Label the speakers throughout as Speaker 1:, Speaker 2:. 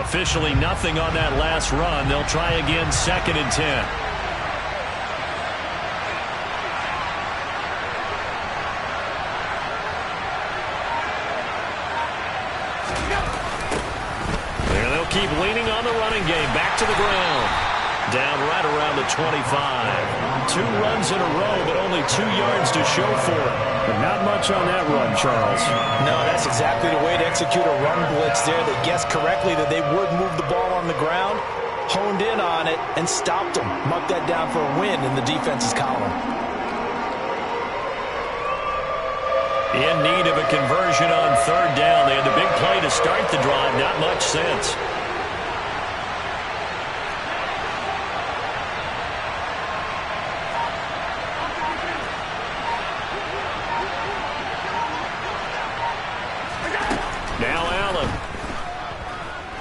Speaker 1: Officially nothing on that last run. They'll try again, 2nd and 10. And they'll keep leaning on the running game. Back to the ground. Down right around the 25. 2 runs in a row, but only 2 yards to show for it.
Speaker 2: But not much on that run, Charles.
Speaker 3: No, that's exactly the way to execute a run blitz there. They guessed correctly that they would move the ball on the ground, honed in on it, and stopped them. Marked that down for a win in the defense's column.
Speaker 1: In need of a conversion on 3rd down. They had the big play to start the drive. Not much sense.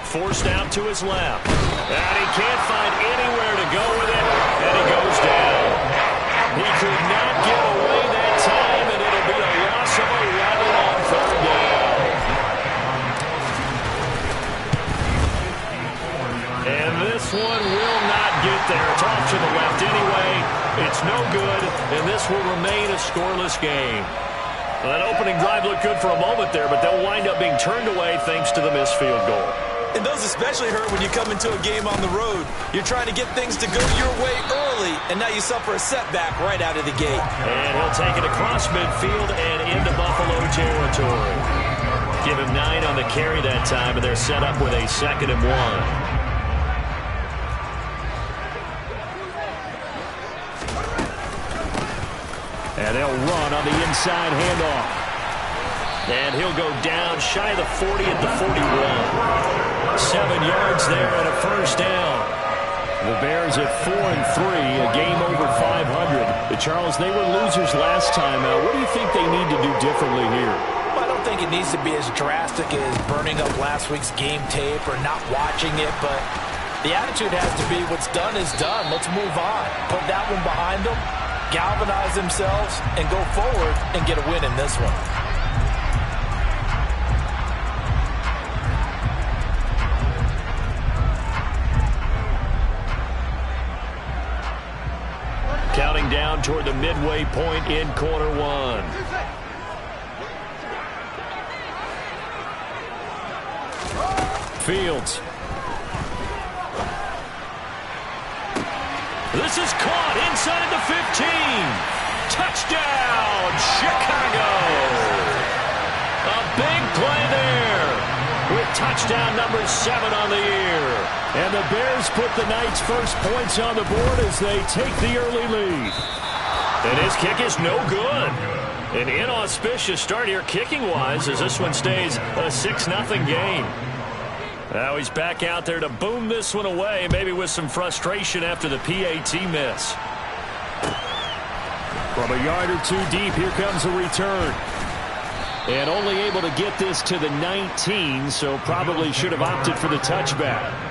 Speaker 1: Forced out to his left. And he can't find anywhere to go with it. And he goes down. He could not get away that time, and it'll be a loss of 11 on 3rd down. And this one will not get there. It's off to the left anyway. It's no good, and this will remain a scoreless game. Well, that opening drive looked good for a moment there, but they'll wind up being turned away thanks to the missed field goal.
Speaker 3: And those especially hurt when you come into a game on the road. You're trying to get things to go your way early, and now you suffer a setback right out of the gate.
Speaker 1: And he'll take it across midfield and into Buffalo territory. Give him 9 on the carry that time, and they're set up with a 2nd and 1. And they'll run on the inside handoff. And he'll go down shy of the 40 at the 41. 7 yards there and a 1st down. The Bears at 4-3, a game over 500. Charles, they were losers last time. What do you think they need to do differently here?
Speaker 3: Well, I don't think it needs to be as drastic as burning up last week's game tape or not watching it, but the attitude has to be what's done is done. Let's move on. Put that one behind them, galvanize themselves, and go forward and get a win in this one.
Speaker 1: Counting down toward the midway point in quarter 1. Fields. This is caught inside the 15. Touchdown, Chicago. A big play there with touchdown number 7 on the year. And the Bears put the Knights' first points on the board as they take the early lead. And his kick is no good. An inauspicious start here kicking-wise as this one stays a 6-0 game. Now he's back out there to boom this one away, maybe with some frustration after the PAT miss. From a yard or 2 deep, here comes a return. And only able to get this to the 19, so probably should have opted for the touchback.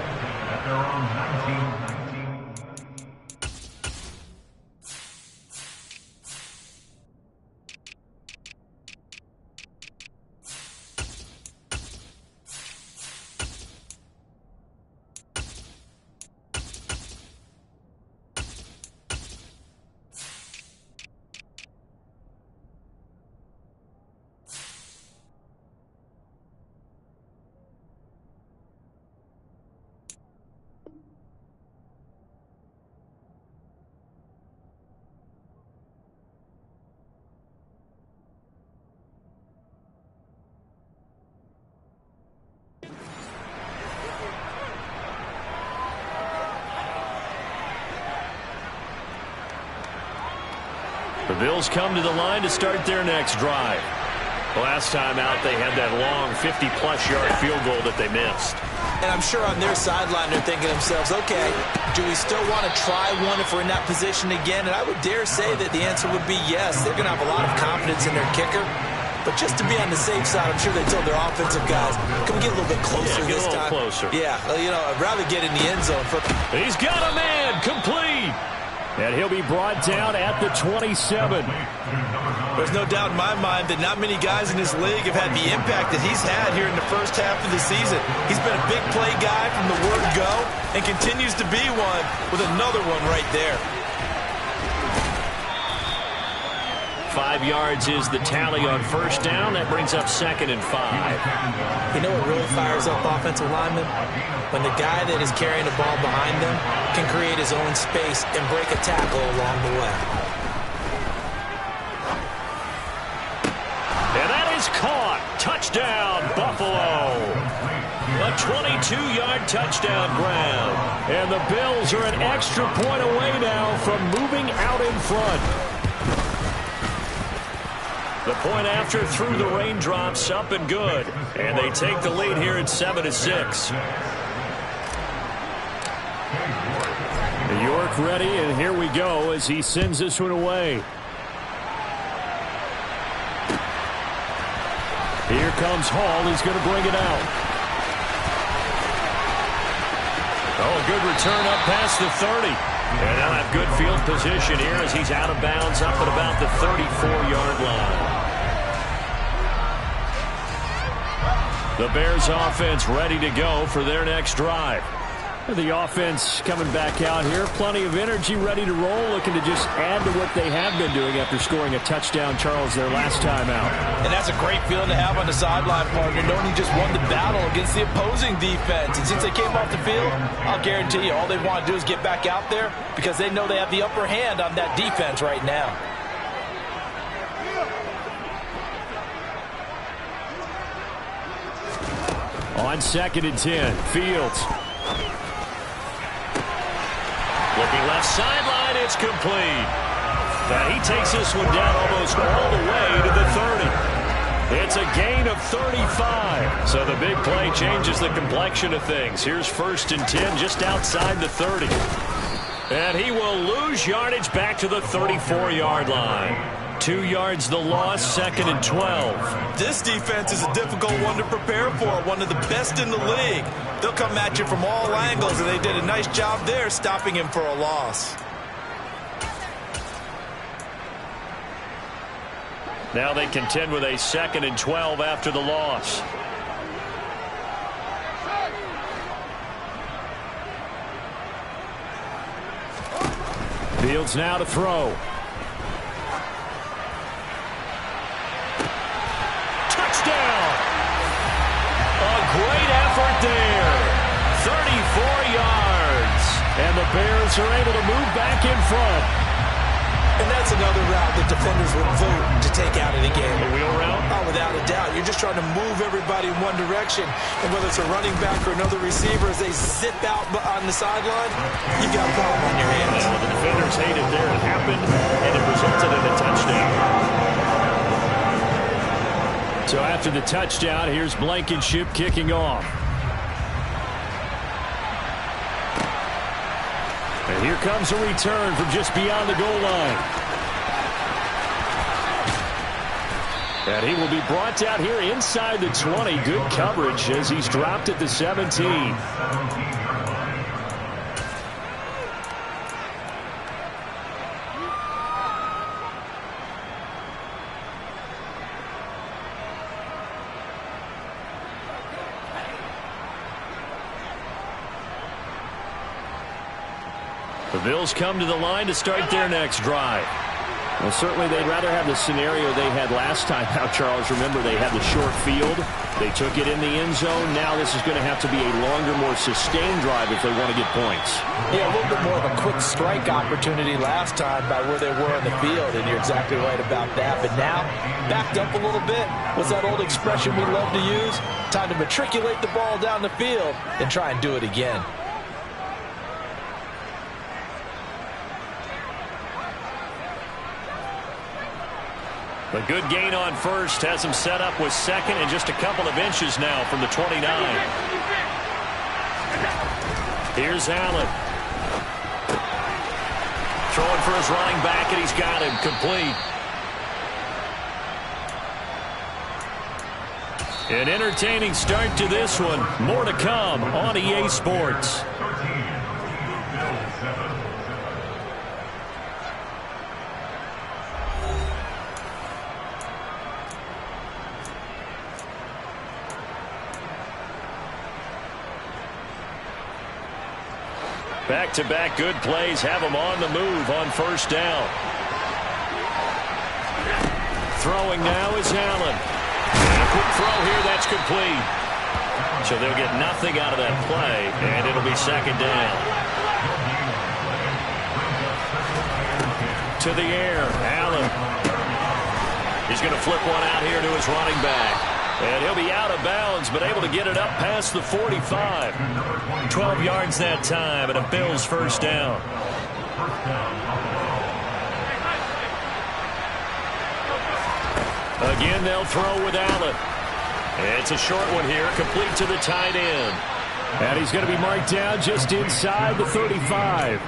Speaker 1: The Bills come to the line to start their next drive. Last time out, they had that long 50-plus yard field goal that they missed.
Speaker 3: And I'm sure on their sideline they're thinking to themselves, okay, do we still want to try one if we're in that position again? And I would dare say that the answer would be yes. They're going to have a lot of confidence in their kicker. But just to be on the safe side, I'm sure they told their offensive guys, can we get a little bit closer this time?
Speaker 1: Closer.
Speaker 3: Yeah, you know, I'd rather get in the end zone.
Speaker 1: He's got a man, complete. And he'll be brought down at the 27.
Speaker 3: There's no doubt in my mind that not many guys in this league have had the impact that he's had here in the first half of the season. He's been a big play guy from the word go and continues to be one with another one right there.
Speaker 1: 5 yards is the tally on first down. That brings up 2nd and 5.
Speaker 3: You know what really fires up offensive linemen? When the guy that is carrying the ball behind them can create his own space and break a tackle along the way.
Speaker 1: And that is caught. Touchdown, Buffalo. A 22-yard touchdown grab. And the Bills are an extra point away now from moving out in front. The point after through the raindrops, up and good. And they take the lead here at 7-6. York ready, and here we go as he sends this one away. Here comes Hall. He's going to bring it out. Oh, a good return up past the 30. And they'll have good field position here as he's out of bounds up at about the 34-yard line. The Bears offense ready to go for their next drive. The offense coming back out here. Plenty of energy, ready to roll, looking to just add to what they have been doing after scoring a touchdown, Charles, their last time out.
Speaker 3: And that's a great feeling to have on the sideline, partner, knowing you just won the battle against the opposing defense. And since they came off the field, I'll guarantee you all they want to do is get back out there because they know they have the upper hand on that defense right now.
Speaker 1: On 2nd and 10, Fields. Looking left sideline, it's complete. Now he takes this one down almost all the way to the 30. It's a gain of 35. So the big play changes the complexion of things. Here's 1st and 10 just outside the 30. And he will lose yardage back to the 34-yard line. 2 yards the loss, 2nd and 12.
Speaker 3: This defense is a difficult one to prepare for, one of the best in the league. They'll come at you from all angles, and they did a nice job there stopping him for a loss.
Speaker 1: Now they contend with a 2nd and 12 after the loss. Fields now to throw. Touchdown! A great effort there. 34 yards. And the Bears are able to move back in front.
Speaker 3: And that's another route that defenders would vote to take out of the game.
Speaker 1: The wheel route?
Speaker 3: Oh, without a doubt. You're just trying to move everybody in one direction. And whether it's a running back or another receiver, as they zip out on the sideline, you've got a problem on your hands.
Speaker 1: Well, the defenders hate it there. It happened, and it resulted in a touchdown. So after the touchdown, here's Blankenship kicking off. And here comes a return from just beyond the goal line. And he will be brought down here inside the 20. Good coverage as he's dropped at the 17. The Bills come to the line to start their next drive. Well, certainly they'd rather have the scenario they had last time out, Charles. Remember, they had the short field. They took it in the end zone. Now this is going to have to be a longer, more sustained drive if they want to get points.
Speaker 3: Yeah, a little bit more of a quick strike opportunity last time by where they were on the field, and you're exactly right about that. But now, backed up a little bit. What's that old expression we love to use? Time to matriculate the ball down the field and try and do it again.
Speaker 1: A good gain on first has him set up with 2nd and just a couple of inches now from the 29. Here's Allen. Throwing for his running back, and he's got him complete. An entertaining start to this one. More to come on EA Sports. Back-to-back good plays have them on the move on first down. Throwing now is Allen. And a quick throw here, that's complete. So they'll get nothing out of that play, and it'll be second down. To the air, Allen. He's going to flip one out here to his running back. And he'll be out of bounds, but able to get it up past the 45. 12 yards that time, and a Bills first down. Again, they'll throw with Allen. It's a short one here, complete to the tight end.
Speaker 2: And he's going to be marked down just inside the 35.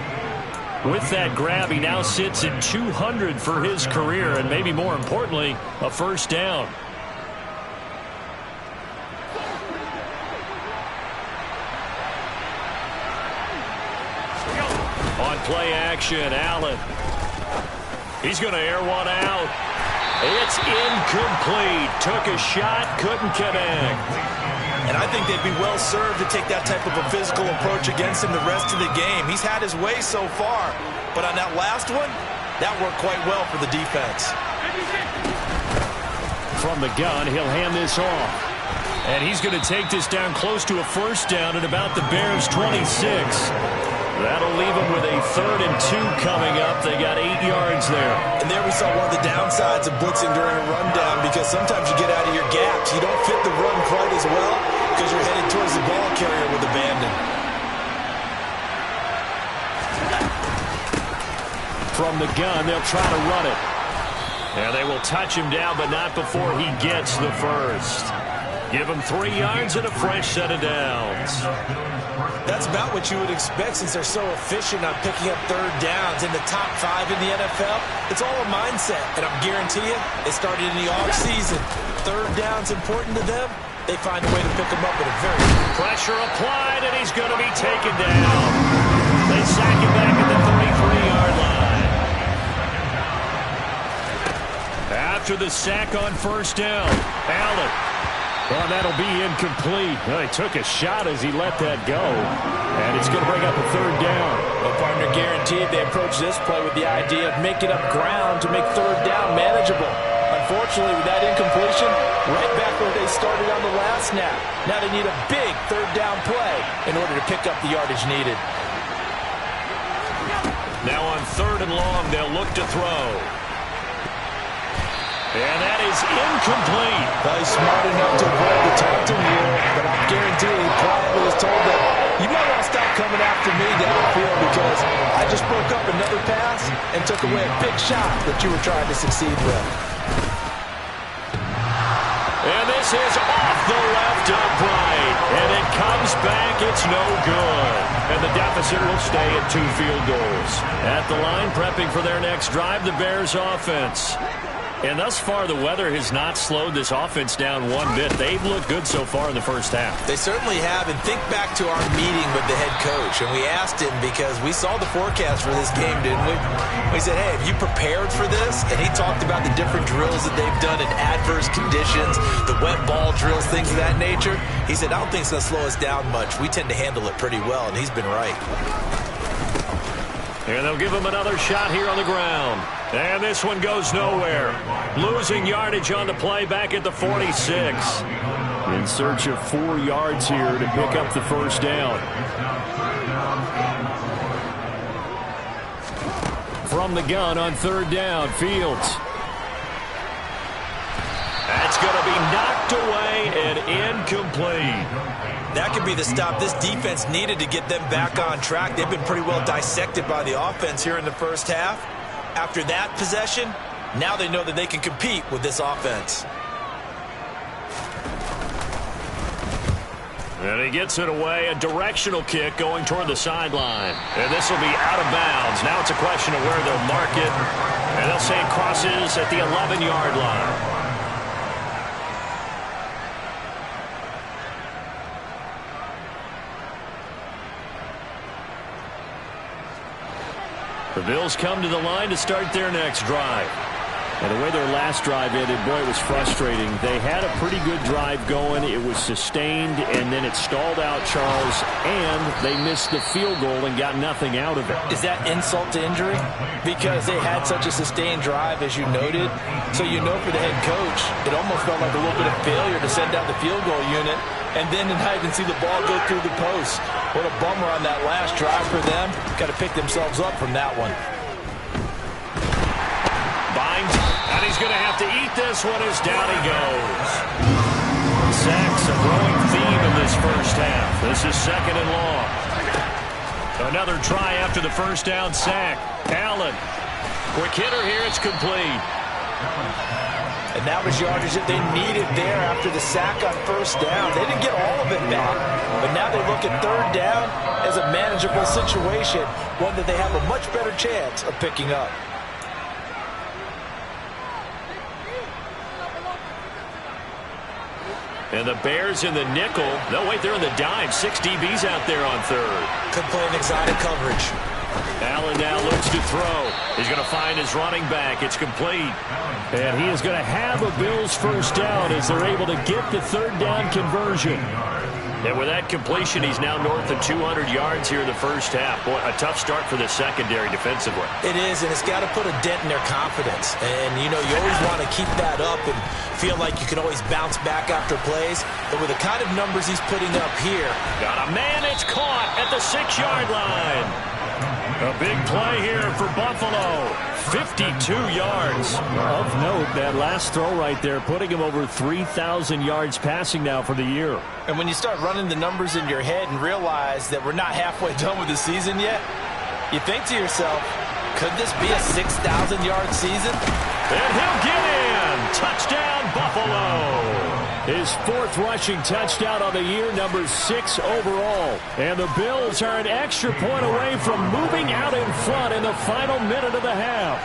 Speaker 1: With that grab, he now sits at 200 for his career, and maybe more importantly, a first down. On play action, Allen. He's going to air one out. It's incomplete. Took a shot, couldn't connect.
Speaker 3: And I think they'd be well served to take that type of a physical approach against him the rest of the game. He's had his way so far, but on that last one, that worked quite well for the defense.
Speaker 2: From the gun, he'll hand this off.
Speaker 1: And he's going to take this down close to a first down at about the Bears' 26. That'll leave them with a 3rd and 2 coming up. They got 8 yards there.
Speaker 3: And there we saw one of the downsides of blitzing during a rundown, because sometimes you get out of your gaps. You don't fit the run quite as well because you're headed towards the ball carrier with abandon.
Speaker 2: From the gun, they'll try to run it.
Speaker 1: And they will touch him down, but not before he gets the first. Give him 3 yards and a fresh set of downs.
Speaker 3: That's about what you would expect, since they're so efficient on picking up 3rd downs in the top 5 in the NFL. It's all a mindset, and I'm guarantee you, they started in the offseason. 3rd down's important to them. They find a way to pick them up at a very...
Speaker 1: Pressure applied, and he's going to be taken down. They sack him back at the 33-yard line. After the sack on first down, Allen.
Speaker 2: Well, that'll be incomplete. Well, he took a shot as he let that go. And it's going to bring up a 3rd down.
Speaker 3: Well, partner, guaranteed they approach this play with the idea of making up ground to make 3rd down manageable. Unfortunately, with that incompletion, right back where they started on the last snap. Now they need a big 3rd down play in order to pick up the yardage needed.
Speaker 1: Now on 3rd and long, they'll look to throw. And that is incomplete.
Speaker 3: Well, he's smart enough to avoid the taunting rule, but I'm guaranteeing he probably was told that you might want to stop coming after me downfield, because I just broke up another pass and took away a big shot that you were trying to succeed with.
Speaker 1: And this is off the left upright. And it comes back. It's no good. And the deficit will stay at 2 field goals. At the line, prepping for their next drive, the Bears offense. And thus far, the weather has not slowed this offense down one bit. They've looked good so far in the first half.
Speaker 3: They certainly have. And think back to our meeting with the head coach. And we asked him, because we saw the forecast for this game, didn't we? We said, hey, have you prepared for this? And he talked about the different drills that they've done in adverse conditions, the wet ball drills, things of that nature. He said, I don't think it's going to slow us down much. We tend to handle it pretty well, and he's been right.
Speaker 1: And they'll give him another shot here on the ground. And this one goes nowhere. Losing yardage on the play back at the 46.
Speaker 2: In search of 4 yards here to pick up the first down. From the gun on 3rd down, Fields.
Speaker 1: That's going to be knocked away and incomplete.
Speaker 3: That could be the stop this defense needed to get them back on track. They've been pretty well dissected by the offense here in the first half. After that possession, now they know that they can compete with this offense.
Speaker 1: And he gets it away, a directional kick going toward the sideline. And this will be out of bounds. Now it's a question of where they'll mark it. And they'll say it crosses at the 11-yard line. The Bills come to the line to start their next drive.
Speaker 2: And the way their last drive ended, boy, it was frustrating. They had a pretty good drive going. It was sustained, and then it stalled out, Charles, and they missed the field goal and got nothing out of it.
Speaker 3: Is that insult to injury? Because they had such a sustained drive, as you noted. So you know for the head coach, it almost felt like a little bit of failure to send out the field goal unit, and then not even see the ball go through the post. What a bummer on that last drive for them. Got to pick themselves up from that one.
Speaker 1: And he's going to have to eat this one as down he goes. Sacks a growing theme in this first half. This is second and long. Another try after the first down sack. Allen. Quick hitter here. It's complete.
Speaker 3: And that was yardage that they needed there after the sack on first down. They didn't get all of it back. But now they look at third down as a manageable situation, one that they have a much better chance of picking up.
Speaker 1: And the Bears in the nickel. No, wait, they're in the dime. 6 DBs out there on third.
Speaker 3: Could play an exotic coverage.
Speaker 1: Allen now looks to throw. He's going to find his running back. It's complete.
Speaker 2: And he is going to have a Bills first down as they're able to get the third down conversion.
Speaker 1: And with that completion, he's now north of 200 yards here in the first half. Boy, a tough start for the secondary defensively.
Speaker 3: It is, and it's got to put a dent in their confidence. And, you know, you always want to keep that up and feel like you can always bounce back after plays. But with the kind of numbers he's putting up here.
Speaker 1: Got a man, it's caught at the 6-yard line. A big play here for Buffalo. 52 yards.
Speaker 2: Of note, that last throw right there, putting him over 3,000 yards passing now for the year.
Speaker 3: And when you start running the numbers in your head and realize that we're not halfway done with the season yet, you think to yourself, could this be a 6,000-yard season?
Speaker 1: And he'll get in. Touchdown, Buffalo.
Speaker 2: His fourth rushing touchdown on the year, number 6 overall. And the Bills are an extra point away from moving out in front in the final minute of the half.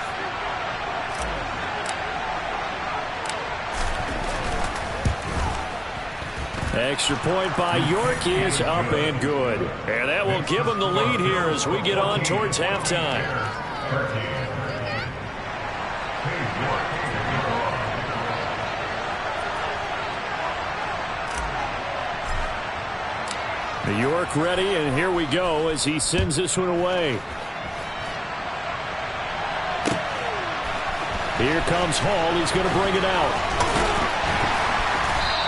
Speaker 2: Extra point by York is up and good.
Speaker 1: And that will give them the lead here as we get on towards halftime.
Speaker 2: New York ready, and here we go as he sends this one away. Here comes Hall. He's going to bring it out.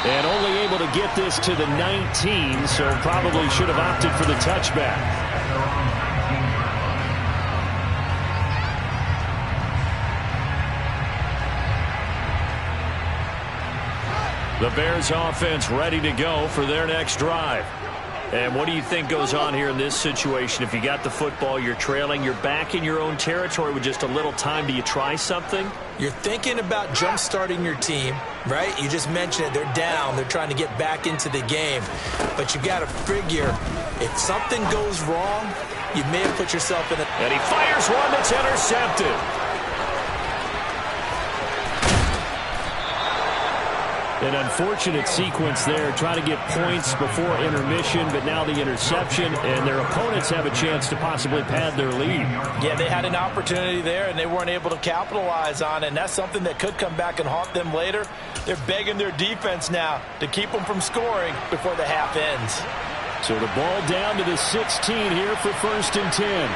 Speaker 2: And only able to get this to the 19, so probably should have opted for the touchback. The Bears offense ready to go for their next drive. And what do you think goes on here in this situation? If you got the football, you're trailing, you're back in your own territory with just a little time. Do you try something?
Speaker 3: You're thinking about jump-starting your team, right? You just mentioned it. They're down. They're trying to get back into the game. But you got to figure, if something goes wrong, you may have put yourself in a...
Speaker 1: And he fires one that's intercepted.
Speaker 2: An unfortunate sequence there, trying to get points before intermission, but now the interception, and their opponents have a chance to possibly pad their lead.
Speaker 3: Yeah, they had an opportunity there, and they weren't able to capitalize on it, and that's something that could come back and haunt them later. They're begging their defense now to keep them from scoring before the half ends.
Speaker 2: So the ball down to the 16 here for 1st and 10.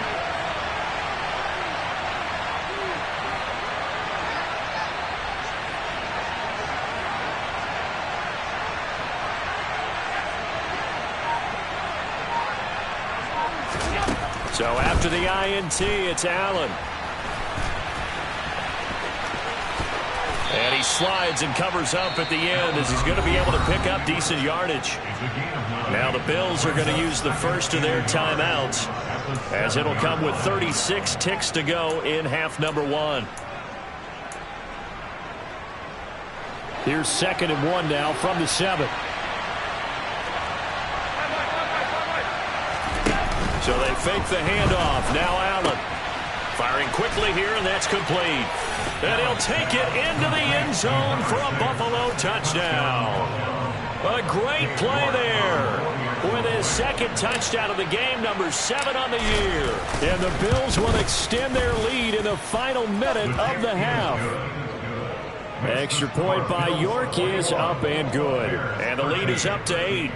Speaker 1: So after the INT, it's Allen. And he slides and covers up at the end as he's going to be able to pick up decent yardage. Now the Bills are going to use the first of their timeouts as it'll come with 36 ticks to go in half number 1.
Speaker 2: Here's 2nd and 1 now from the 7.
Speaker 1: So they fake the handoff. Now Allen firing quickly here, and that's complete. And he'll take it into the end zone for a Buffalo touchdown. A great play there with his 2nd touchdown of the game, number 7 on the year.
Speaker 2: And the Bills will extend their lead in the final minute of the half.
Speaker 1: Extra point by York is up and good.
Speaker 2: And the lead is up to 8.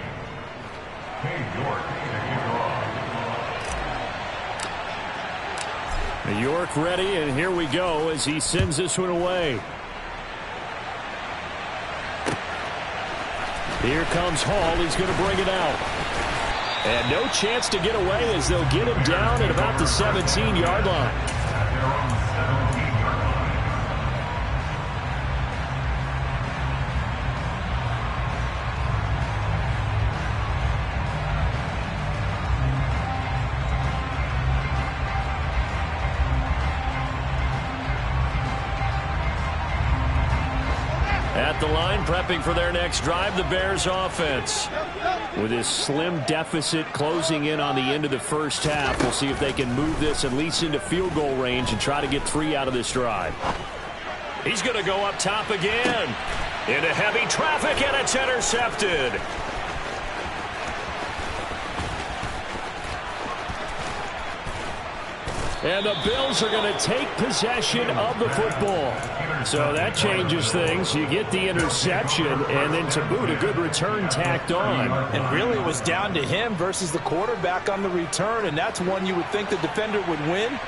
Speaker 1: York ready, and here we go as he sends this one away. Here comes Hall. He's going to bring it out. And no chance to get away as they'll get him down at about the 17-yard line. At the line, prepping for their next drive, the Bears offense. With this slim deficit closing in on the end of the first half, we'll see if they can move this at least into field goal range and try to get 3 out of this drive.
Speaker 2: He's going to go up top again. Into heavy traffic, and it's intercepted.
Speaker 1: And the Bills are going to take possession of the football. So that changes things. You get the interception, and then to boot, a good return tacked on.
Speaker 3: And really, it was down to him versus the quarterback on the return, and that's one you would think the defender would win.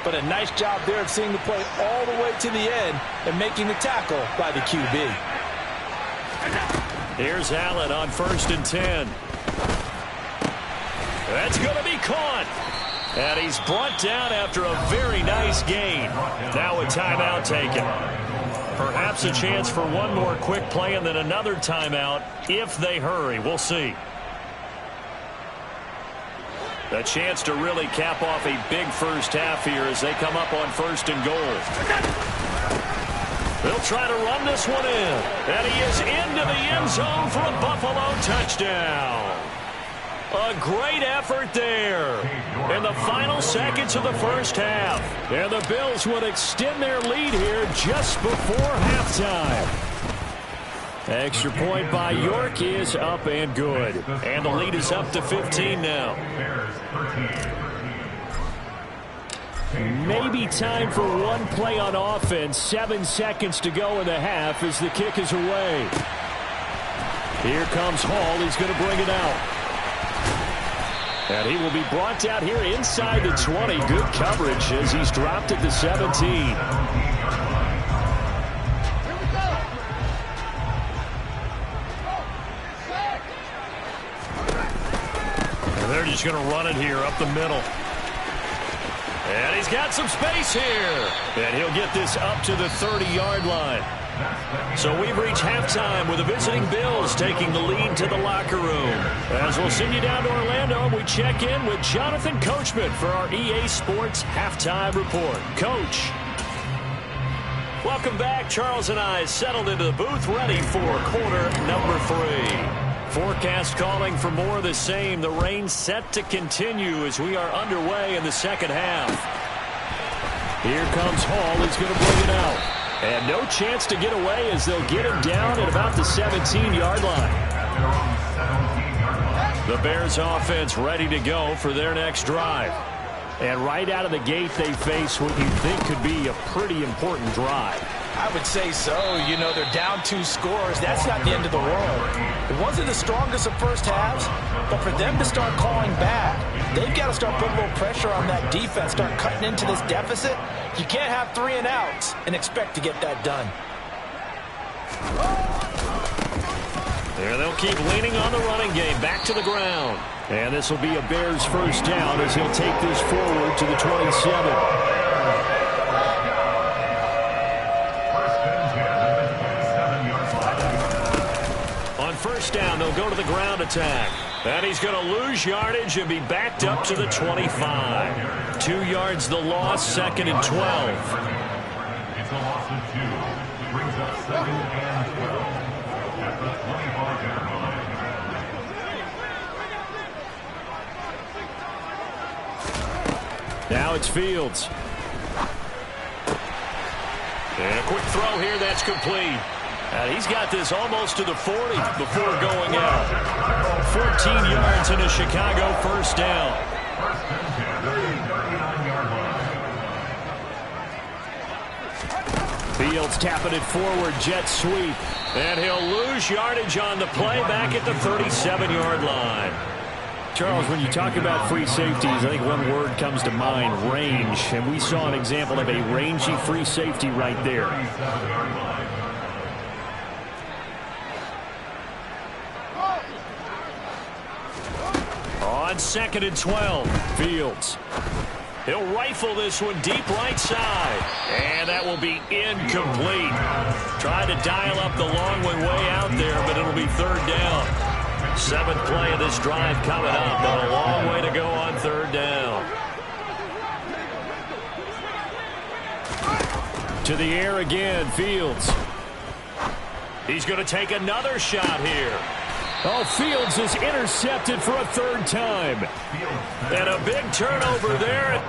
Speaker 3: But a nice job there of seeing the play all the way to the end and making the tackle by the QB.
Speaker 2: Here's Allen on 1st and 10. That's going to be caught. And he's brought down after a very nice gain. Now a timeout taken. Perhaps a chance for one more quick play and then another timeout if they hurry. We'll see. A chance to really cap off a big first half here as they come up on 1st and goal. They'll try to run this one in. And he is into the end zone for a Buffalo touchdown. A great effort there in the final seconds of the first half. And the Bills would extend their lead here just before halftime. Extra point by York is up and good. And the lead is up to 15 now.
Speaker 1: Maybe time for one play on offense. 7 seconds to go in the half as the kick is away. Here comes Hall. He's going to bring it out. And he will be brought down here inside the 20. Good coverage as he's dropped at the 17.
Speaker 2: And they're just going to run it here up the middle. And he's got some space here. And he'll get this up to the 30-yard line. So we've reached halftime with the visiting Bills taking the lead to the locker room. As we'll send you down to Orlando, and we check in with Jonathan Coachman for our EA Sports Halftime Report. Coach. Welcome back. Charles and I settled into the booth ready for quarter number 3. Forecast calling for more of the same. The rain set to continue as we are underway in the second half.
Speaker 1: Here comes Hall. He's going to bring it out. And no chance to get away as they'll get him down at about the 17-yard line.
Speaker 2: The Bears offense ready to go for their next drive.
Speaker 1: And right out of the gate, they face what you think could be a pretty important drive.
Speaker 3: I would say so. You know, they're down 2 scores. That's not the end of the world. It wasn't the strongest of first halves, but for them to start calling back, they've got to start putting a little pressure on that defense, start cutting into this deficit. You can't have 3 and outs and expect to get that done.
Speaker 2: There they'll keep leaning on the running game. Back to the ground.
Speaker 1: And this will be a Bears first down as he'll take this forward to the 27.
Speaker 2: First down, they'll go to the ground attack. And he's going to lose yardage and be backed up to the 25. 2 yards the loss, 2nd and 12.
Speaker 4: It's a loss of 2. Brings up 2nd and 12 at the 25-yard line.
Speaker 1: Now it's Fields.
Speaker 2: And a quick throw here, that's complete. And he's got this almost to the 40 before going out. 14 yards in a Chicago first down.
Speaker 1: Fields tapping it forward, jet sweep.
Speaker 2: And he'll lose yardage on the play back at the 37-yard line.
Speaker 1: Charles, when you talk about free safeties, I think one word comes to mind, range. And we saw an example of a rangy free safety right there.
Speaker 2: On 2nd and 12, Fields. He'll rifle this one deep right side. And that will be incomplete. Trying to dial up the long one way out there, but it'll be 3rd down. 7th play of this drive coming up, but a long way to go on 3rd down.
Speaker 1: To the air again, Fields.
Speaker 2: He's going to take another shot here.
Speaker 1: Oh, Fields is intercepted for a 3rd time.
Speaker 2: And a big turnover there.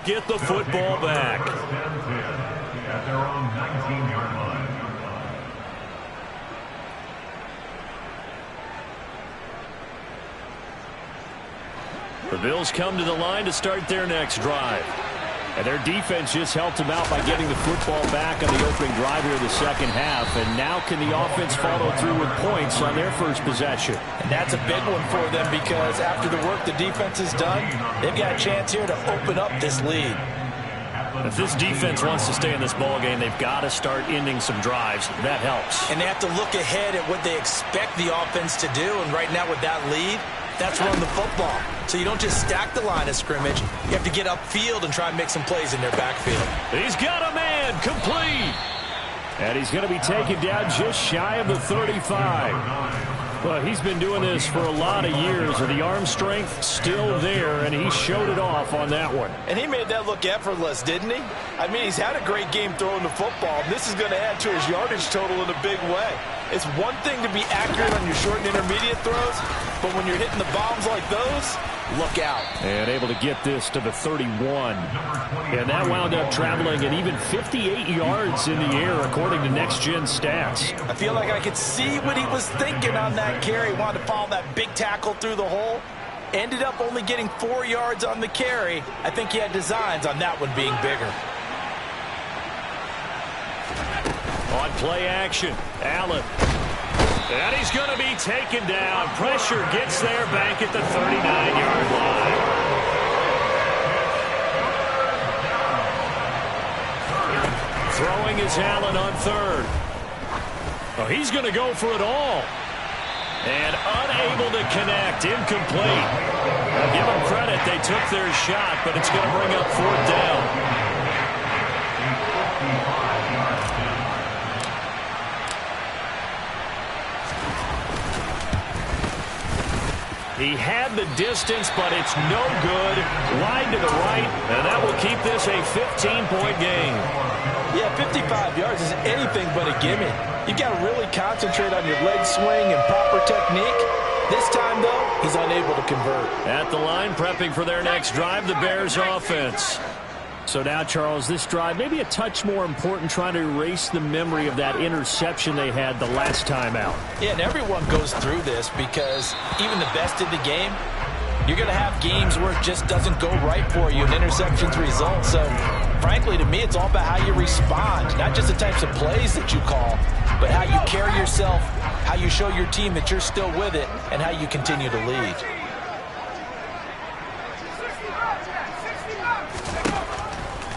Speaker 2: Get the football back.
Speaker 4: At their own 19-yard line.
Speaker 1: The Bills come to the line to start their next drive. And their defense just helped them out by getting the football back on the opening drive here in the second half. And now can the offense follow through with points on their first possession?
Speaker 3: And that's a big one for them because after the work the defense has done, they've got a chance here to open up this lead.
Speaker 2: If this defense wants to stay in this ballgame, they've got to start ending some drives. That helps.
Speaker 3: And they have to look ahead at what they expect the offense to do. And right now with that lead, that's run the football. So you don't just stack the line of scrimmage. You have to get upfield and try and make some plays in their backfield.
Speaker 2: He's got a man complete.
Speaker 1: And he's going to be taken down just shy of the 35. Well, he's been doing this for a lot of years, and the arm strength still there, and he showed it off on that one.
Speaker 5: And he made that look effortless, didn't he? I mean, he's had a great game throwing the football. This is going to add to his yardage total in a big way. It's one thing to be accurate on your short and intermediate throws, but when you're hitting the bombs like those, look out.
Speaker 1: And able to get this to the 31. And that wound up traveling at even 58 yards in the air, according to Next Gen Stats.
Speaker 5: I feel like I could see what he was thinking on that carry. Wanted to follow that big tackle through the hole. Ended up only getting 4 yards on the carry. I think he had designs on that one being bigger.
Speaker 2: On play action, Allen. And he's going to be taken down. Pressure gets there back at the 39-yard line. Throwing is Allen on 3rd. Oh, he's going to go for it all. And unable to connect. Incomplete. Now give them credit. They took their shot, but it's going to bring up 4th down. He had the distance, but it's no good. Wide to the right, and that will keep this a 15-point game.
Speaker 5: Yeah, 55 yards is anything but a gimme. You've got to really concentrate on your leg swing and proper technique. This time, though, he's unable to convert.
Speaker 2: At the line, prepping for their next drive, the Bears offense.
Speaker 1: So now, Charles, this drive maybe a touch more important, trying to erase the memory of that interception they had the last time out.
Speaker 3: Yeah, and everyone goes through this because even the best in the game, you're going to have games where it just doesn't go right for you and interceptions result. So, frankly, to me, it's all about how you respond, not just the types of plays that you call, but how you carry yourself, how you show your team that you're still with it, and how you continue to lead.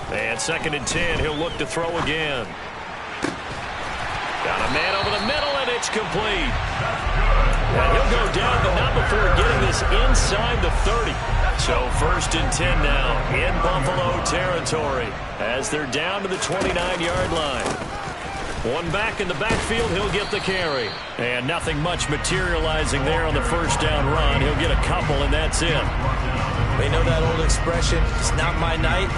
Speaker 2: And 2nd and 10, he'll look to throw again. Got a man over the middle, and it's complete. And he'll go down, but not before getting this inside the 30. So 1st and 10 now in Buffalo territory as they're down to the 29-yard line. One back in the backfield, he'll get the carry. And nothing much materializing there on the 1st down run. He'll get a couple, and that's it.
Speaker 3: We know that old expression, it's not my night.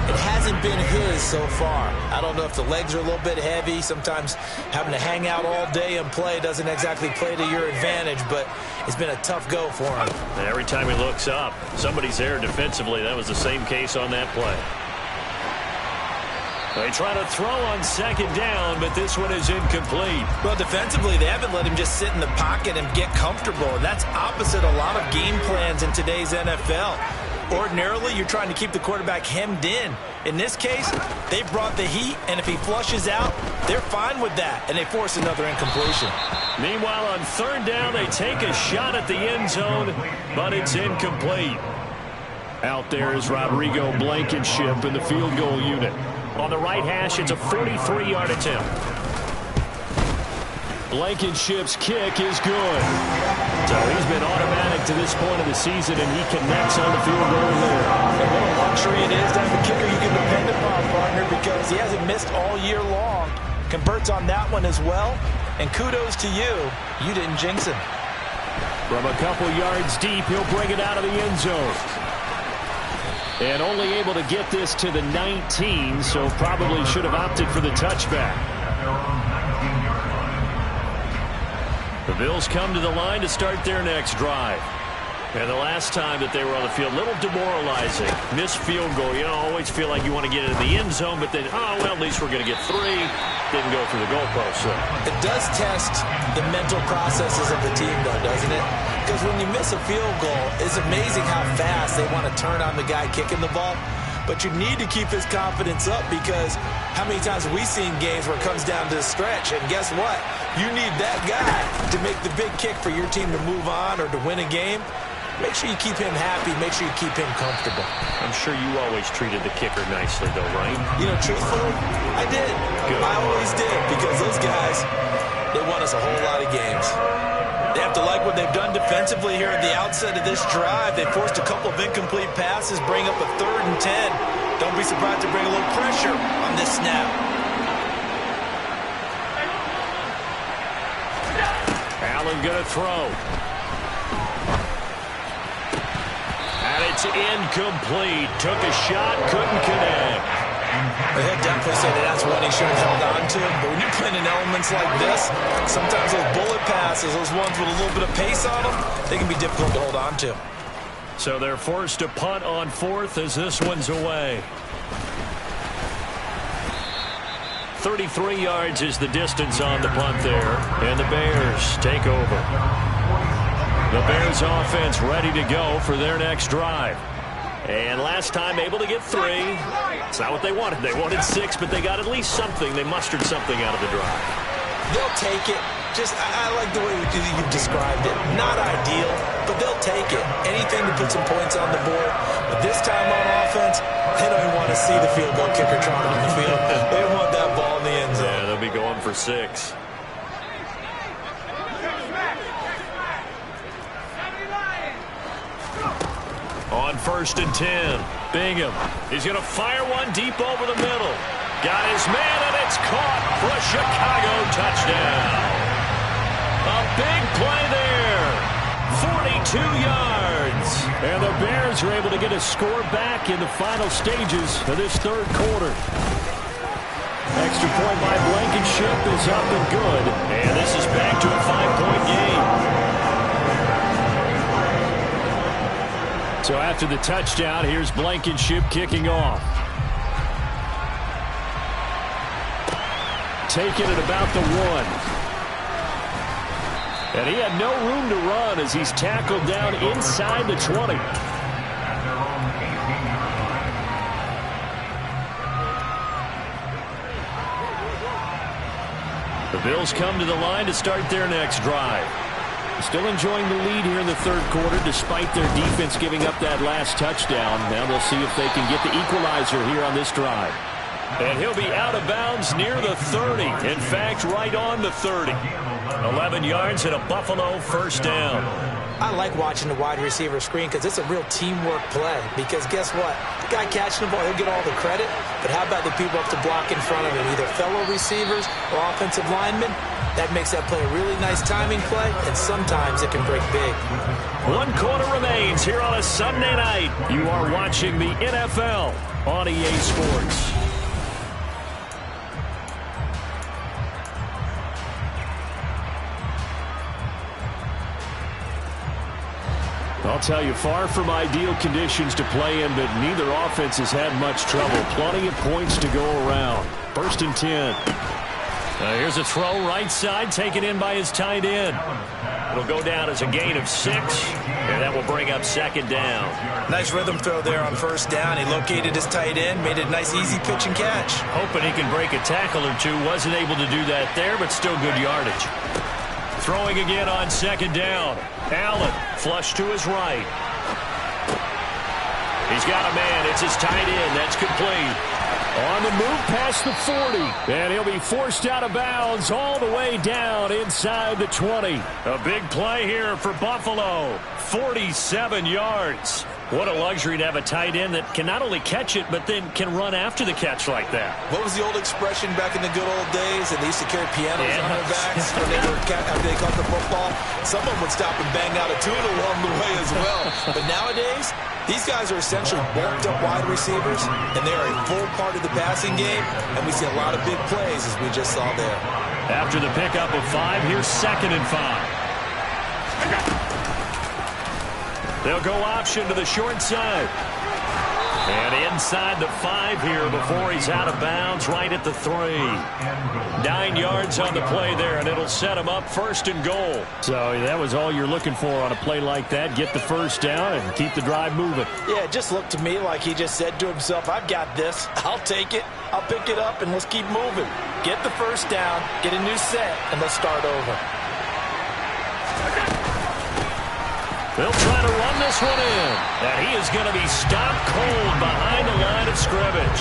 Speaker 3: It hasn't been his so far. I don't know if the legs are a little bit heavy. Sometimes having to hang out all day and play doesn't exactly play to your advantage, but it's been a tough go for him.
Speaker 2: And every time he looks up, somebody's there defensively. That was the same case on that play. They try to throw on second down, but this one is incomplete.
Speaker 3: Well, defensively, they haven't let him just sit in the pocket and get comfortable. And that's opposite a lot of game plans in today's NFL. Ordinarily, you're trying to keep the quarterback hemmed in. In this case, they brought the heat, and if he flushes out, they're fine with that, and they force another incompletion.
Speaker 2: Meanwhile, on third down, they take a shot at the end zone, but it's incomplete. Out there is Rodrigo Blankenship in the field goal unit. On the right hash, it's a 43-yard attempt. Blankenship's kick is good. So he's been automatic to this point of the season, and he connects on the field goal there.
Speaker 3: And what a luxury it is to have a kicker you can depend upon, partner, because he hasn't missed all year long. Converts on that one as well. And kudos to you. You didn't jinx him.
Speaker 2: From a couple yards deep, he'll bring it out of the end zone. And only able to get this to the 19, so probably should have opted for the touchback. The Bills come to the line to start their next drive. And the last time that they were on the field, a little demoralizing. Missed field goal. You know, always feel like you want to get it in the end zone, but then, oh, well, at least we're going to get 3. Didn't go through the goalpost. So.
Speaker 3: It does test the mental processes of the team, though, doesn't it? Because when you miss a field goal, it's amazing how fast they want to turn on the guy kicking the ball. But you need to keep his confidence up, because how many times have we seen games where it comes down to the stretch? And guess what? You need that guy to make the big kick for your team to move on or to win a game. Make sure you keep him happy. Make sure you keep him comfortable.
Speaker 2: I'm sure you always treated the kicker nicely, though, right?
Speaker 3: You know, truthfully, I did.
Speaker 2: Good.
Speaker 3: I always did, because those guys, they won us a whole lot of games. They have to like what they've done defensively here at the outset of this drive. They forced a couple of incomplete passes, bring up a 3rd and 10. Don't be surprised to bring a little pressure on this snap.
Speaker 2: Allen going to throw. And it's incomplete. Took a shot, couldn't connect.
Speaker 3: He'll definitely say that's what he should have held on to. But when you're playing in elements like this, sometimes those bullet passes, those ones with a little bit of pace on them, they can be difficult to hold on to.
Speaker 2: So they're forced to punt on 4th as this one's away. 33 yards is the distance on the punt there. And the Bears take over. The Bears offense ready to go for their next drive. And last time able to get 3. It's not what they wanted. They wanted 6, but they got at least something. They mustered something out of the drive.
Speaker 3: They'll take it. I like the way you've described it. Not ideal, but they'll take it. Anything to put some points on the board. But this time on offense, they don't even want to see the field goal kicker trotting on the field. They want that ball in the end zone.
Speaker 2: Yeah, they'll be going for 6. On 1st and 10, Bingham. He's going to fire one deep over the middle. Got his man, and it's caught for a Chicago touchdown. A big play there. 42 yards. And the Bears are able to get a score back in the final stages of this 3rd quarter. Extra point by Blankenship is up and good. And this is back to a 5-point game. So after the touchdown, here's Blankenship kicking off. Taking it about the 1. And he had no room to run as he's tackled down inside the 20. The Bills come to the line to start their next drive. Still enjoying the lead here in the 3rd quarter despite their defense giving up that last touchdown. Now they'll see if they can get the equalizer here on this drive. And he'll be out of bounds near the 30. In fact, right on the 30. 11 yards and a Buffalo 1st down.
Speaker 3: I like watching the wide receiver screen because it's a real teamwork play. Because guess what? The guy catching the ball, he'll get all the credit. But how about the people up to block in front of him? Either fellow receivers or offensive linemen. That makes that play a really nice timing play, and sometimes it can break big.
Speaker 2: 1 quarter remains here on a Sunday night. You are watching the NFL on EA Sports.
Speaker 1: I'll tell you, far from ideal conditions to play in, but neither offense has had much trouble. Plenty of points to go around. 1st and 10. Here's a throw right side, taken in by his tight end. It'll go down as a gain of 6, and that will bring up 2nd down.
Speaker 3: Nice rhythm throw there on 1st down. He located his tight end, made it a nice easy pitch and catch.
Speaker 2: Hoping he can break a tackle or two. Wasn't able to do that there, but still good yardage. Throwing again on 2nd down. Allen, flush to his right. He's got a man. It's his tight end. That's complete. On the move past the 40. And he'll be forced out of bounds all the way down inside the 20. A big play here for Buffalo. 47 yards. What a luxury to have a tight end that can not only catch it, but then can run after the catch like that.
Speaker 3: What was the old expression back in the good old days? And they used to carry pianos on their backs when they were after they caught the football. Someone would stop and bang out a tune along the way as well. But nowadays, these guys are essentially bulked up wide receivers, and they are a full part of the passing game, and we see a lot of big plays as we just saw there.
Speaker 2: After the pickup of 5, here's 2nd and 5. They'll go option to the short side. And inside the 5 here before he's out of bounds right at the 3. 9 yards on the play there, and it'll set him up 1st and goal. So that was all you're looking for on a play like that. Get the 1st down and keep the drive moving.
Speaker 5: Yeah, it just looked to me like he just said to himself, I've got this. I'll take it. I'll pick it up, and let's keep moving. Get the 1st down, get a new set, and let's start over.
Speaker 2: They'll try to run this one in. And he is going to be stopped cold behind the line of scrimmage.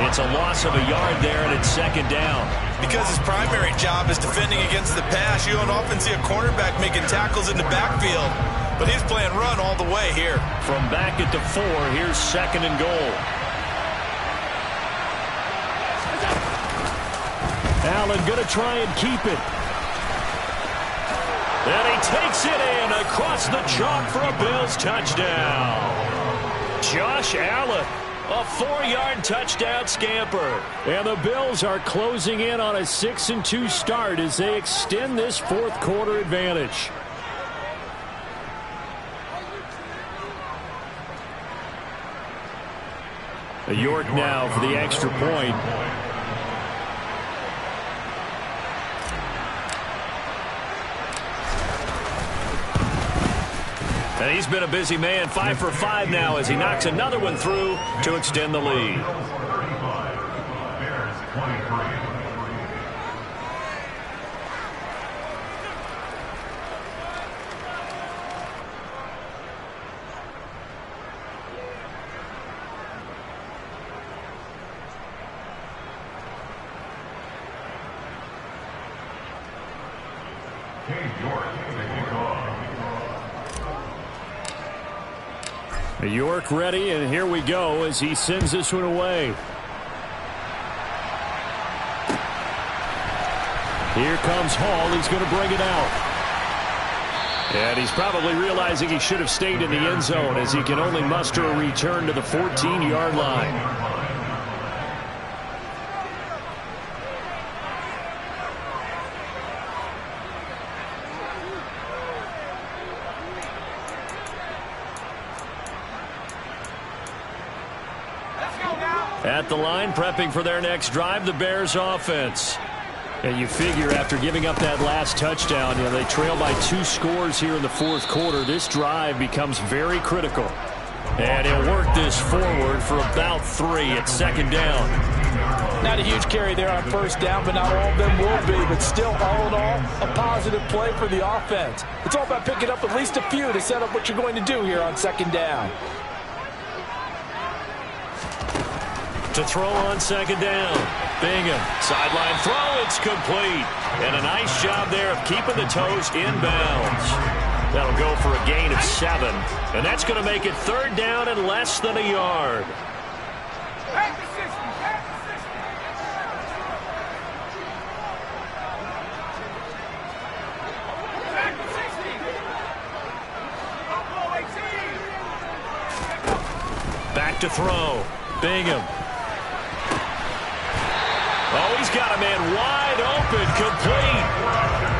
Speaker 2: It's a loss of a yard there, and it's 2nd down.
Speaker 3: Because his primary job is defending against the pass, you don't often see a cornerback making tackles in the backfield. But he's playing run all the way here.
Speaker 2: From back at the 4, here's 2nd and goal. Allen going to try and keep it. And he takes it in across the chalk for a Bills touchdown. Josh Allen, a 4-yard touchdown scamper. And the Bills are closing in on a 6-2 start as they extend this 4th quarter advantage. York now for the extra point. And he's been a busy man, 5 for 5 now as he knocks another one through to extend the lead. York ready, and here we go as he sends this one away. Here comes Hall. He's going to bring it out. And he's probably realizing he should have stayed in the end zone as he can only muster a return to the 14-yard line. At the line, prepping for their next drive, the Bears offense. And you figure after giving up that last touchdown, they trail by 2 scores here in the 4th quarter. This drive becomes very critical. And he'll work this forward for about 3 at 2nd down.
Speaker 5: Not a huge carry there on 1st down, but not all of them will be. But still, all in all, a positive play for the offense. It's all about picking up at least a few to set up what you're going to do here on 2nd down.
Speaker 2: To throw on 2nd down. Bingham, sideline throw, it's complete. And a nice job there of keeping the toes inbounds. That'll go for a gain of 7. And that's going to make it 3rd down and less than a yard. Back to throw. Bingham. Oh, he's got a man wide open, complete.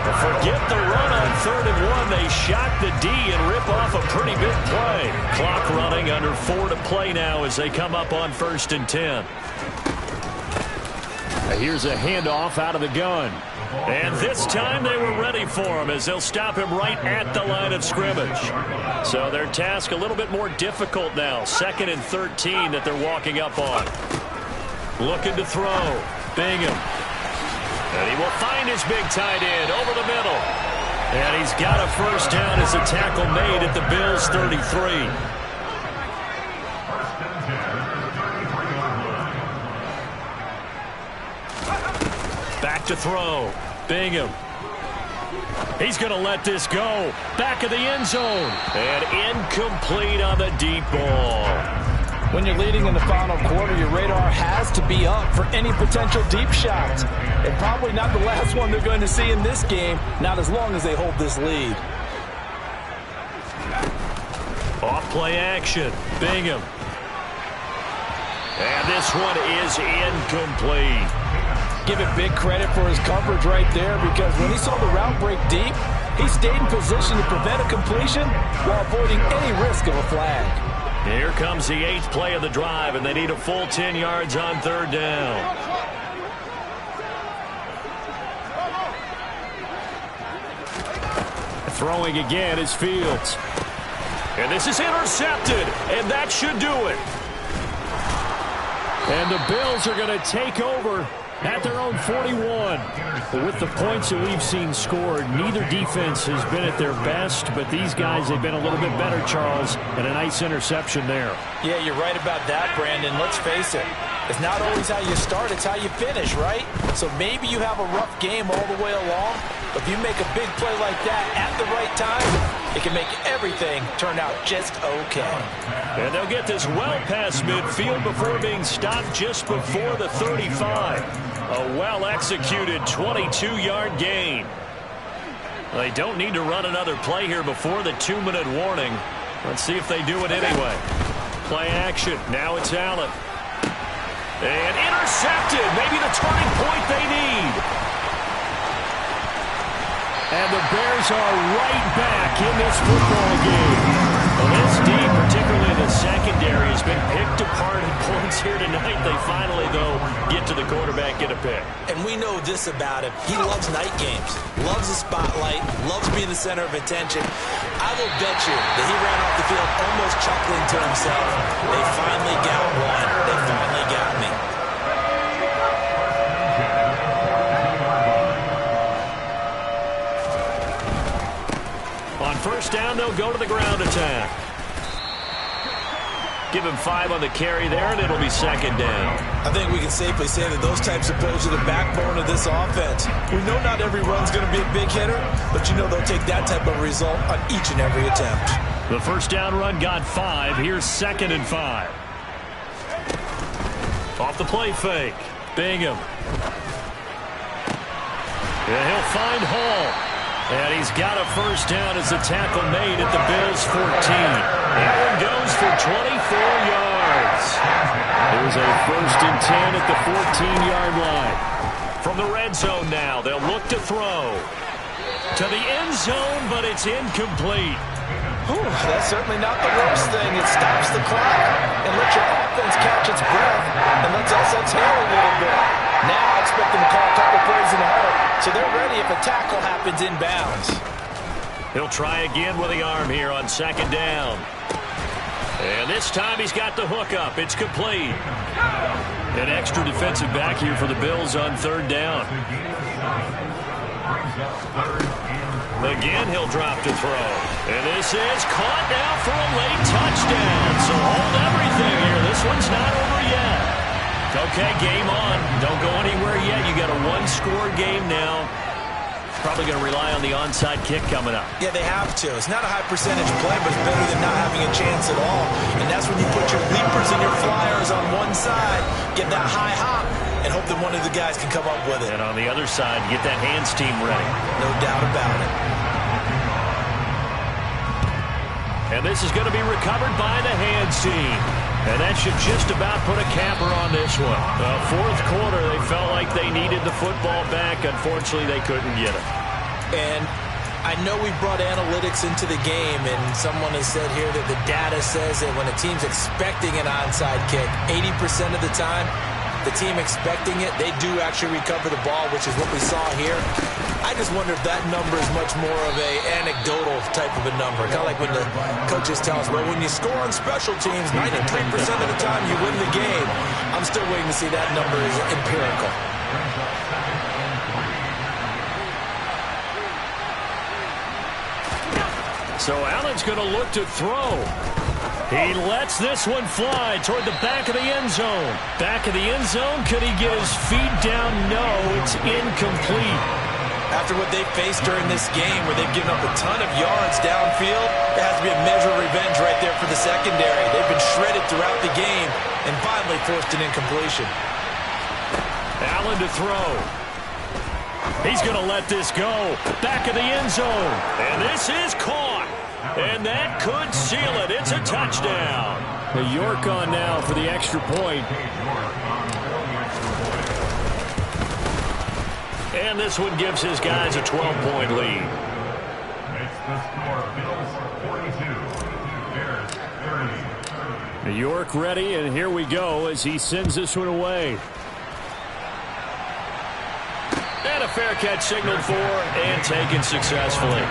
Speaker 2: A forget the run on 3rd and 1. They shock the D and rip off a pretty big play. Clock running, under 4 to play now as they come up on 1st and 10.
Speaker 1: Here's a handoff out of the gun.
Speaker 2: And this time they were ready for him as they'll stop him right at the line of scrimmage. So their task a little bit more difficult now. 2nd and 13 that they're walking up on. Looking to throw. Bingham. And he will find his big tight end over the middle. And he's got a first down as a tackle made at the Bills' 33. Back to throw. Bingham. He's going to let this go. Back of the end zone. And incomplete on the deep ball.
Speaker 5: When you're leading in the final quarter, your radar has to be up for any potential deep shots. And probably not the last one they're going to see in this game, not as long as they hold this lead.
Speaker 2: Off play action. Bingham. And this one is incomplete.
Speaker 5: Give it big credit for his coverage right there, because when he saw the route break deep, he stayed in position to prevent a completion while avoiding any risk of a flag.
Speaker 2: Here comes the 8th play of the drive, and they need a full 10 yards on 3rd down.
Speaker 1: Throwing again is Fields.
Speaker 2: And this is intercepted, and that should do it.
Speaker 1: And the Bills are going to take over at their own 41. But with the points that we've seen scored, neither defense has been at their best, but these guys have been a little bit better, Charles, and a nice interception there.
Speaker 5: Yeah, you're right about that, Brandon. Let's face it. It's not always how you start, it's how you finish, right? So maybe you have a rough game all the way along, but if you make a big play like that at the right time, it can make everything turn out just okay.
Speaker 2: And they'll get this well past midfield before being stopped just before the 35. A well-executed 22-yard gain. They don't need to run another play here before the 2-minute warning. Let's see if they do it anyway. Play action. Now it's Allen. And intercepted. Maybe the turning point they need.
Speaker 1: And the Bears are right back in this football game.
Speaker 2: Well, this deep, particularly the secondary, has been picked apart in points here tonight. They finally, though, get to the quarterback, get a pick.
Speaker 3: And we know this about him. He loves night games, loves the spotlight, loves being the center of attention. I will bet you that he ran off the field almost chuckling to himself. They finally got one. They finally got me.
Speaker 2: On first down, they'll go to the ground attack. Give him 5 on the carry there, and it'll be 2nd down.
Speaker 3: I think we can safely say that those types of plays are the backbone of this offense. We know not every run's going to be a big hitter, but you know they'll take that type of result on each and every attempt.
Speaker 2: The first down run got 5. Here's 2nd and 5. Off the play fake. Bingham. And he'll find Hall. And he's got a first down as a tackle made at the Bills' 14. Allen goes for 24 yards.
Speaker 1: There's a 1st and 10 at the 14-yard line.
Speaker 2: From the red zone now, they'll look to throw. To the end zone, but it's incomplete.
Speaker 5: Whew, that's certainly not the worst thing. It stops the clock and lets your offense catch its breath and lets us exhale a little bit. Now I expect them to call a couple plays in a hurry, so they're ready if a tackle happens inbounds.
Speaker 2: He'll try again with the arm here on 2nd down. And this time he's got the hook up. It's complete. An extra defensive back here for the Bills on 3rd down. Again, he'll drop to throw. And this is caught now for a late touchdown. So hold everything here. This one's not over yet. Okay, game on. Don't go anywhere yet. You got a 1-score game now. Probably going to rely on the onside kick coming up.
Speaker 3: Yeah, they have to. It's not a high percentage play, but it's better than not having a chance at all. And that's when you put your leapers and your flyers on one side, get that high hop, and hope that one of the guys can come up with it.
Speaker 2: And on the other side, get that hands team ready.
Speaker 3: No doubt about it.
Speaker 2: And this is going to be recovered by the hands team. And that should just about put a capper on this one. The 4th quarter, they felt like they needed the football back. Unfortunately, they couldn't get it.
Speaker 3: And I know we brought analytics into the game, and someone has said here that the data says that when a team's expecting an onside kick, 80% of the time, the team expecting it, they do actually recover the ball, which is what we saw here. I just wonder if that number is much more of a anecdotal type of a number. Kind of like when the coaches tell us, well, when you score on special teams, 93% of the time you win the game. I'm still waiting to see that number is empirical.
Speaker 2: So Allen's going to look to throw. He lets this one fly toward the back of the end zone. Back of the end zone. Could he get his feet down? No, it's incomplete.
Speaker 3: After what they faced during this game where they've given up a ton of yards downfield, there has to be a measure of revenge right there for the secondary. They've been shredded throughout the game and finally forced an incompletion.
Speaker 2: Allen to throw. He's going to let this go. Back of the end zone. And this is caught. And that could seal it. It's a touchdown.
Speaker 1: York on now for the extra point.
Speaker 2: And this one gives his guys a 12-point lead.
Speaker 4: Makes the score Bills 42, Bears 30.
Speaker 1: York ready, and here we go as he sends this one away.
Speaker 2: And a fair catch signaled for and taken successfully.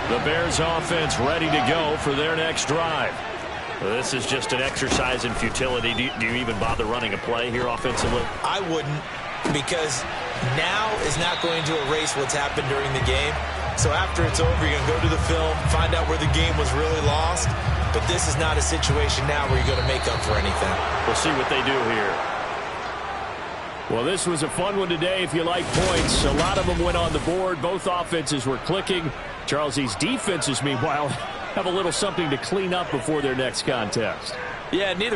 Speaker 2: The Bears offense ready to go for their next drive. This is just an exercise in futility. Do you even bother running a play here offensively?
Speaker 3: I wouldn't, because now is not going to erase what's happened during the game. So after it's over, you're going to go to the film, find out where the game was really lost. But this is not a situation now where you're going to make up for anything.
Speaker 2: We'll see what they do here.
Speaker 1: Well, this was a fun one today if you like points. A lot of them went on the board. Both offenses were clicking. Charles, these defenses, meanwhile, have a little something to clean up before their next contest.
Speaker 3: Yeah, neither